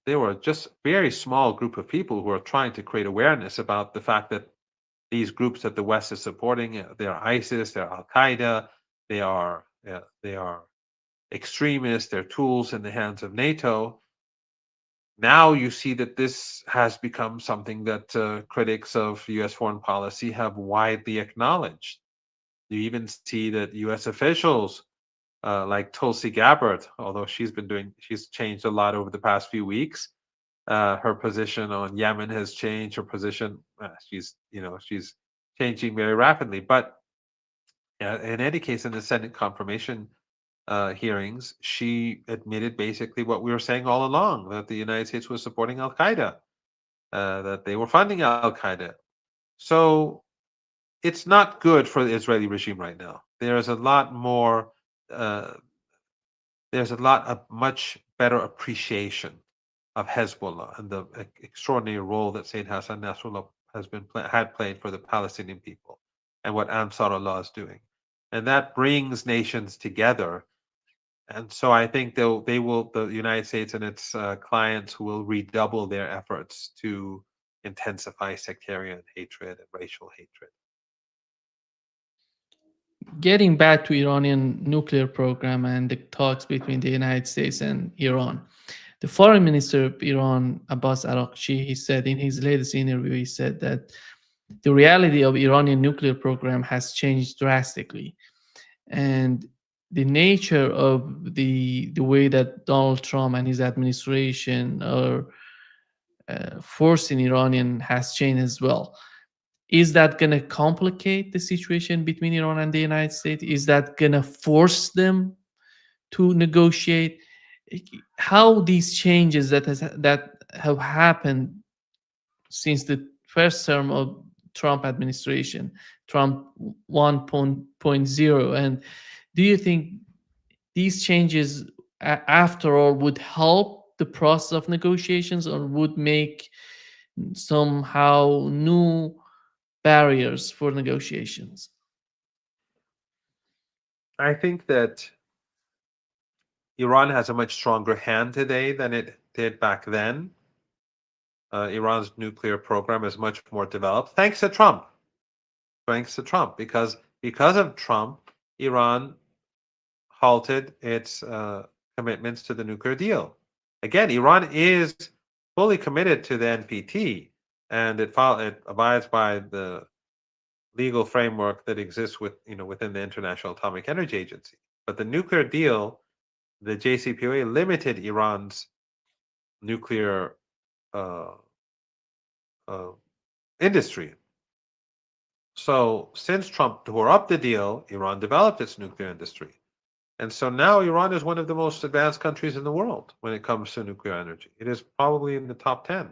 there were just very small group of people who are trying to create awareness about the fact that these groups that the West is supporting, they're ISIS, they're Al Qaeda, they are extremists, they're tools in the hands of NATO. Now you see that this has become something that critics of U.S. foreign policy have widely acknowledged. You even see that U.S. officials like Tulsi Gabbard, although she's changed a lot over the past few weeks. Her position on Yemen has changed. Her position, she's changing very rapidly. But in any case, in the Senate confirmation hearings, she admitted basically what we were saying all along, that the United States was supporting Al Qaeda, that they were funding Al Qaeda. So it's not good for the Israeli regime right now. There's a lot more. Uh, there's a lot of much better appreciation of Hezbollah and the extraordinary role that Sayyid Hassan Nasrallah had played for the Palestinian people, and what Ansar Allah is doing, and that brings nations together. And so I think the United States and its clients will redouble their efforts to intensify sectarian hatred and racial hatred. Getting back to Iranian nuclear program and the talks between the United States and Iran, the foreign minister of Iran, Abbas Araghchi, he said in his latest interview, he said that the reality of Iranian nuclear program has changed drastically, and the nature of the way that Donald Trump and his administration are forcing Iranian has changed as well. Is that going to complicate the situation between Iran and the United States? Is that going to force them to negotiate? How these changes that have happened since the first term of Trump administration, Trump 1.0, and do you think these changes, after all, would help the process of negotiations or would make somehow new barriers for negotiations? I think that Iran has a much stronger hand today than it did back then. Iran's nuclear program is much more developed, thanks to Trump. Because of Trump, Iran halted its commitments to the nuclear deal. Again, Iran is fully committed to the NPT, and it abides by the legal framework that exists within the International Atomic Energy Agency. But the nuclear deal, the JCPOA, limited Iran's nuclear uh, uh, industry. So since Trump tore up the deal, Iran developed its nuclear industry. And so now Iran is one of the most advanced countries in the world when it comes to nuclear energy. It is probably in the top 10.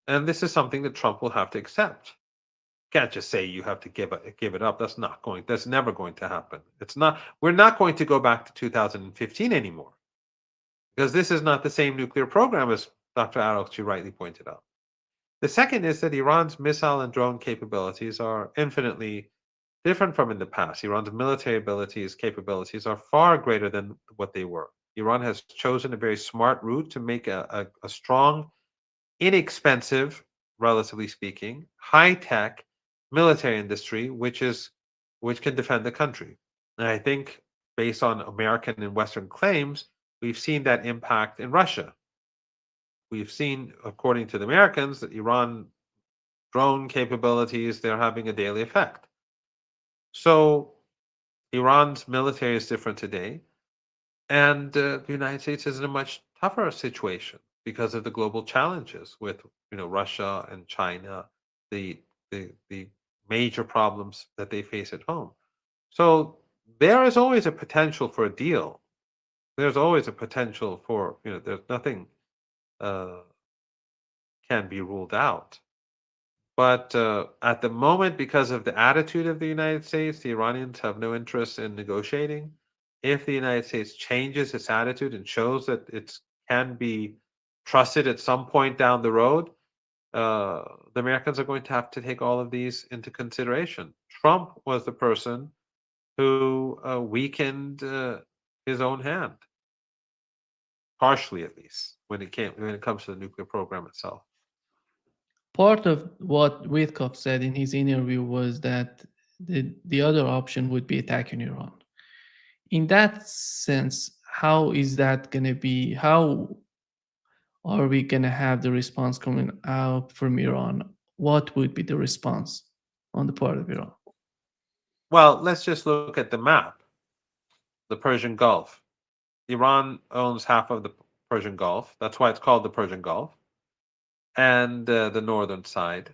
And this is something that Trump will have to accept. Can't just say you have to give it up. That's never going to happen. We're not going to go back to 2015 anymore, because this is not the same nuclear program, as Dr. Araghchi rightly pointed out. The second is that Iran's missile and drone capabilities are infinitely different from in the past. Iran's military capabilities are far greater than what they were. Iran has chosen a very smart route to make a strong, inexpensive, relatively speaking, high-tech military industry, which can defend the country. And I think, based on American and Western claims, we've seen that impact in Russia. We've seen, according to the Americans, that Iran drone capabilities, they're having a daily effect. So Iran's military is different today, and the United States is in a much tougher situation because of the global challenges with Russia and China, the the major problems that they face at home. So there is always a potential for a deal. There's always a potential for there's nothing uh, can be ruled out. But at the moment, because of the attitude of the United States, the Iranians have no interest in negotiating. If the United States changes its attitude and shows that it can be trusted at some point down the road, the Americans are going to have to take all of these into consideration. Trump was the person who weakened his own hand, partially at least, when it comes to the nuclear program itself. Part of what Witkoff said in his interview was that the other option would be attacking Iran. In that sense, how is that going to be? How are we going to have the response coming out from Iran? What would be the response on the part of Iran? Well, let's just look at the map. The Persian Gulf. Iran owns half of the Persian Gulf. That's why it's called the Persian Gulf, and the northern side.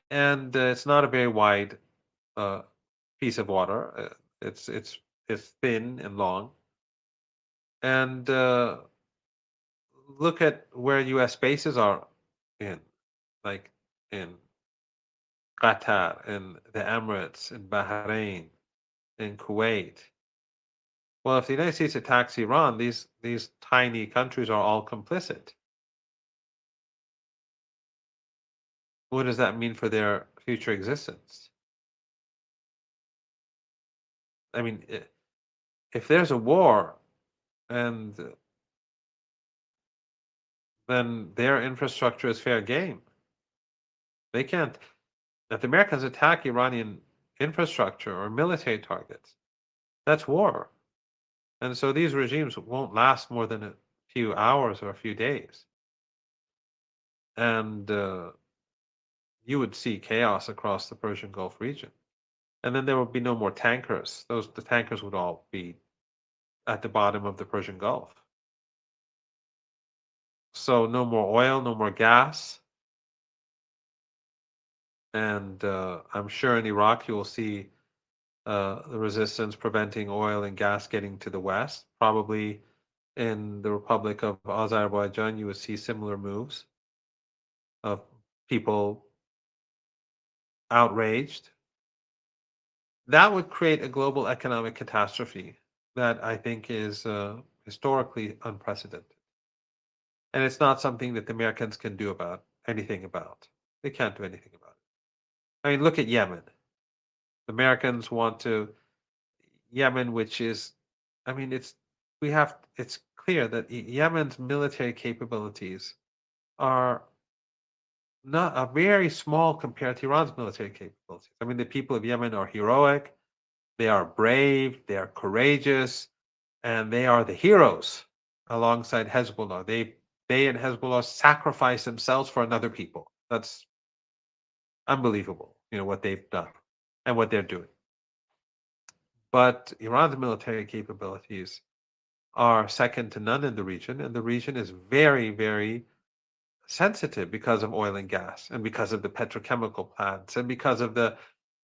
And it's not a very wide piece of water. It's thin and long. And look at where U.S. bases are in, like in Qatar, in the Emirates, in Bahrain, in Kuwait. Well, if the United States attacks Iran, these tiny countries are all complicit. What does that mean for their future existence? I mean, if there's a war, and then their infrastructure is fair game. They can't. If the Americans attack Iranian infrastructure or military targets, that's war. And so these regimes won't last more than a few hours or a few days. And you would see chaos across the Persian Gulf region. And then there would be no more tankers. The tankers would all be at the bottom of the Persian Gulf. So no more oil, no more gas. And I'm sure in Iraq you will see the resistance preventing oil and gas getting to the west. Probably in the Republic of Azerbaijan, you would see similar moves of people outraged. That would create a global economic catastrophe that I think is historically unprecedented. And it's not something that the Americans can do anything about. They can't do anything about it. I mean, look at Yemen. The Americans want to Yemen, which is, I mean, it's clear that Yemen's military capabilities are not very small compared to Iran's military capabilities. I mean, the people of Yemen are heroic, they are brave, they are courageous, and they are the heroes alongside Hezbollah. They and Hezbollah sacrifice themselves for another people. That's unbelievable, what they've done and what they're doing. But Iran's military capabilities are second to none in the region, and the region is very, very sensitive because of oil and gas, and because of the petrochemical plants, and because of the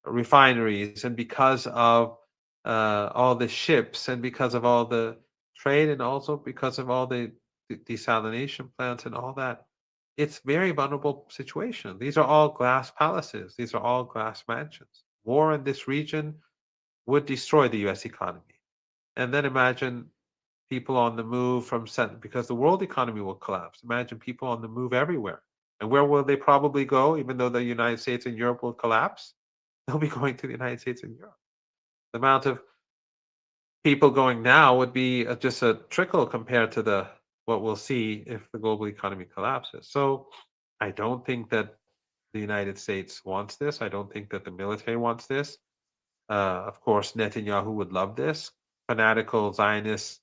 refineries, and because of all the ships, and because of all the trade, and also because of all the desalination plants and all that. It's a very vulnerable situation. These are all glass palaces. These are all glass mansions. War in this region would destroy the U.S. economy. And then imagine people on the move because the world economy will collapse. Imagine people on the move everywhere. And where will they probably go, even though the United States and Europe will collapse? They'll be going to the United States and Europe. The amount of people going now would be just a trickle compared to what we'll see if the global economy collapses. So I don't think that the United States wants this. I don't think that the military wants this. Of course, Netanyahu would love this. Fanatical Zionist,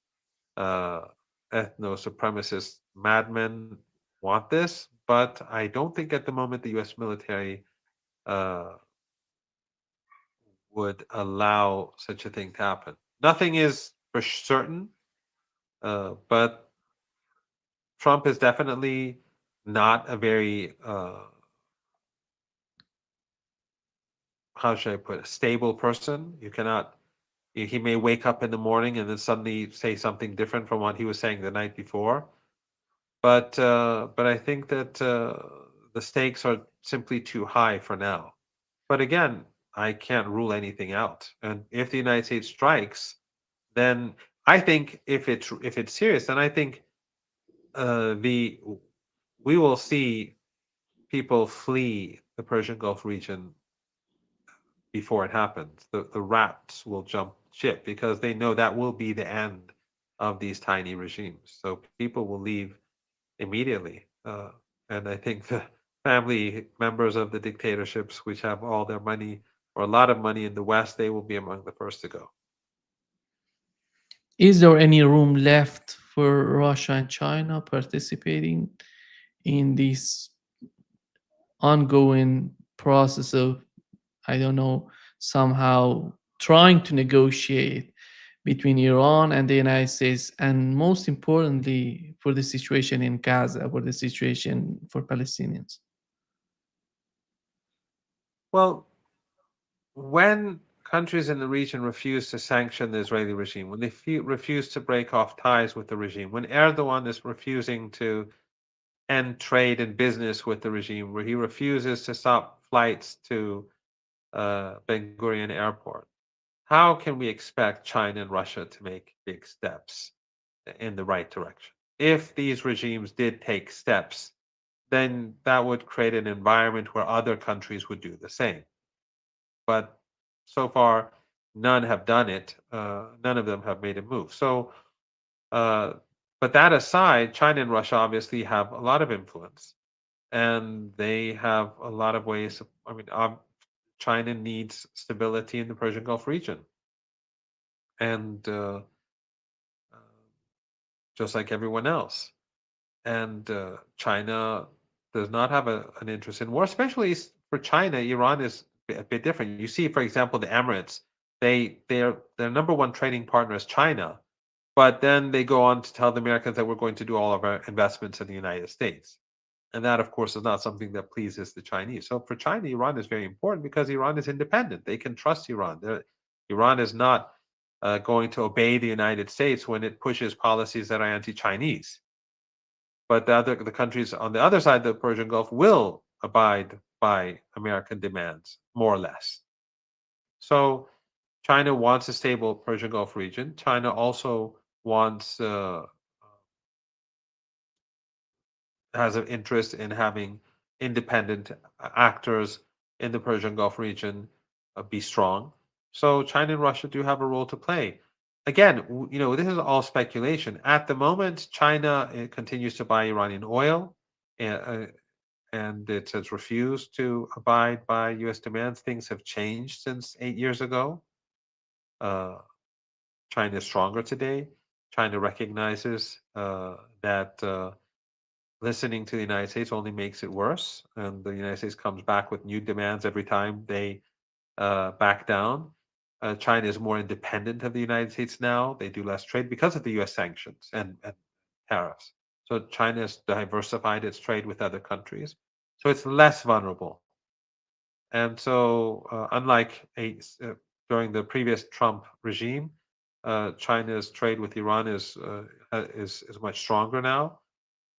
ethno-supremacist madmen want this, but I don't think at the moment the U.S. military would allow such a thing to happen. Nothing is for certain, but Trump is definitely not a very, how should I put it, stable person. He may wake up in the morning and then suddenly say something different from what he was saying the night before. But I think that the stakes are simply too high for now. But again, I can't rule anything out. And if the United States strikes, then I think if it's serious, then I think the we will see people flee the Persian Gulf region before it happens. The rats will jump ship because they know that will be the end of these tiny regimes. So people will leave immediately. And I think the family members of the dictatorships, which have all their money or a lot of money in the West, they will be among the first to go. Is there any room left for Russia and China participating in this ongoing process of, I don't know, somehow trying to negotiate between Iran and the United States, and most importantly, for the situation in Gaza, for the situation for Palestinians? Well, when countries in the region refuse to sanction the Israeli regime, when they refuse to break off ties with the regime, when Erdogan is refusing to end trade and business with the regime, where he refuses to stop flights to Ben Gurion Airport, how can we expect China and Russia to make big steps in the right direction? If these regimes did take steps, then that would create an environment where other countries would do the same. But so far, none have done it. None of them have made a move. So, but that aside, China and Russia obviously have a lot of influence, and they have a lot of ways. I mean, China needs stability in the Persian Gulf region, and just like everyone else. And China does not have an interest in war, especially for China. Iran is a bit different. You see, for example, the Emirates. Their number one trading partner is China, but then they go on to tell the Americans that we're going to do all of our investments in the United States. And that, of course, is not something that pleases the Chinese. So for China, Iran is very important because Iran is independent. They can trust Iran. Iran is not going to obey the United States when it pushes policies that are anti-Chinese. But the countries on the other side of the Persian Gulf will abide by American demands, more or less. So China wants a stable Persian Gulf region. China also wants has an interest in having independent actors in the Persian Gulf region be strong. So China and Russia do have a role to play. Again, this is all speculation. At the moment, China continues to buy Iranian oil, and it has refused to abide by U.S. demands. Things have changed since 8 years ago. China is stronger today. China recognizes that listening to the United States only makes it worse, and the United States comes back with new demands every time they back down. China is more independent of the United States now. They do less trade because of the U.S. sanctions and tariffs. So China has diversified its trade with other countries. So it's less vulnerable. And so, unlike during the previous Trump regime, China's trade with Iran is much stronger now.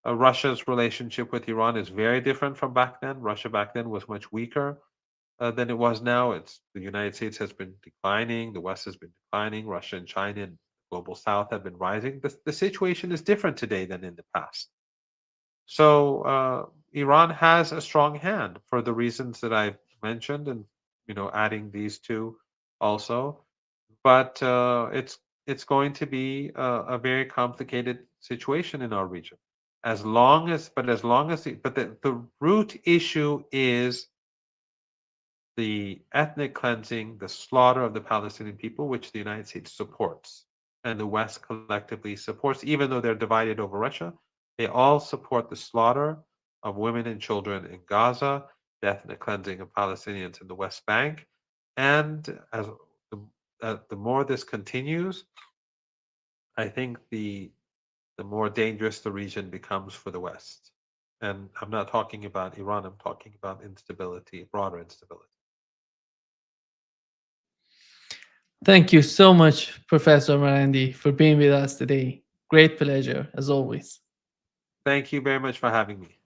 Russia's relationship with Iran is very different from back then. Russia back then was much weaker than it was now. The United States has been declining, the West has been declining, Russia and China and the global South have been rising. The situation is different today than in the past. So Iran has a strong hand for the reasons that I've mentioned, and adding these two also. But it's going to be a very complicated situation in our region. As long as the root issue is the ethnic cleansing, the slaughter of the Palestinian people, which the United States supports and the West collectively supports, even though they're divided over Russia. They all support the slaughter of women and children in Gaza, the ethnic cleansing of Palestinians in the West Bank. And as the more this continues, I think the more dangerous the region becomes for the West. And I'm not talking about Iran, I'm talking about instability, broader instability. Thank you so much, Professor Marandi, for being with us today. Great pleasure, as always. Thank you very much for having me.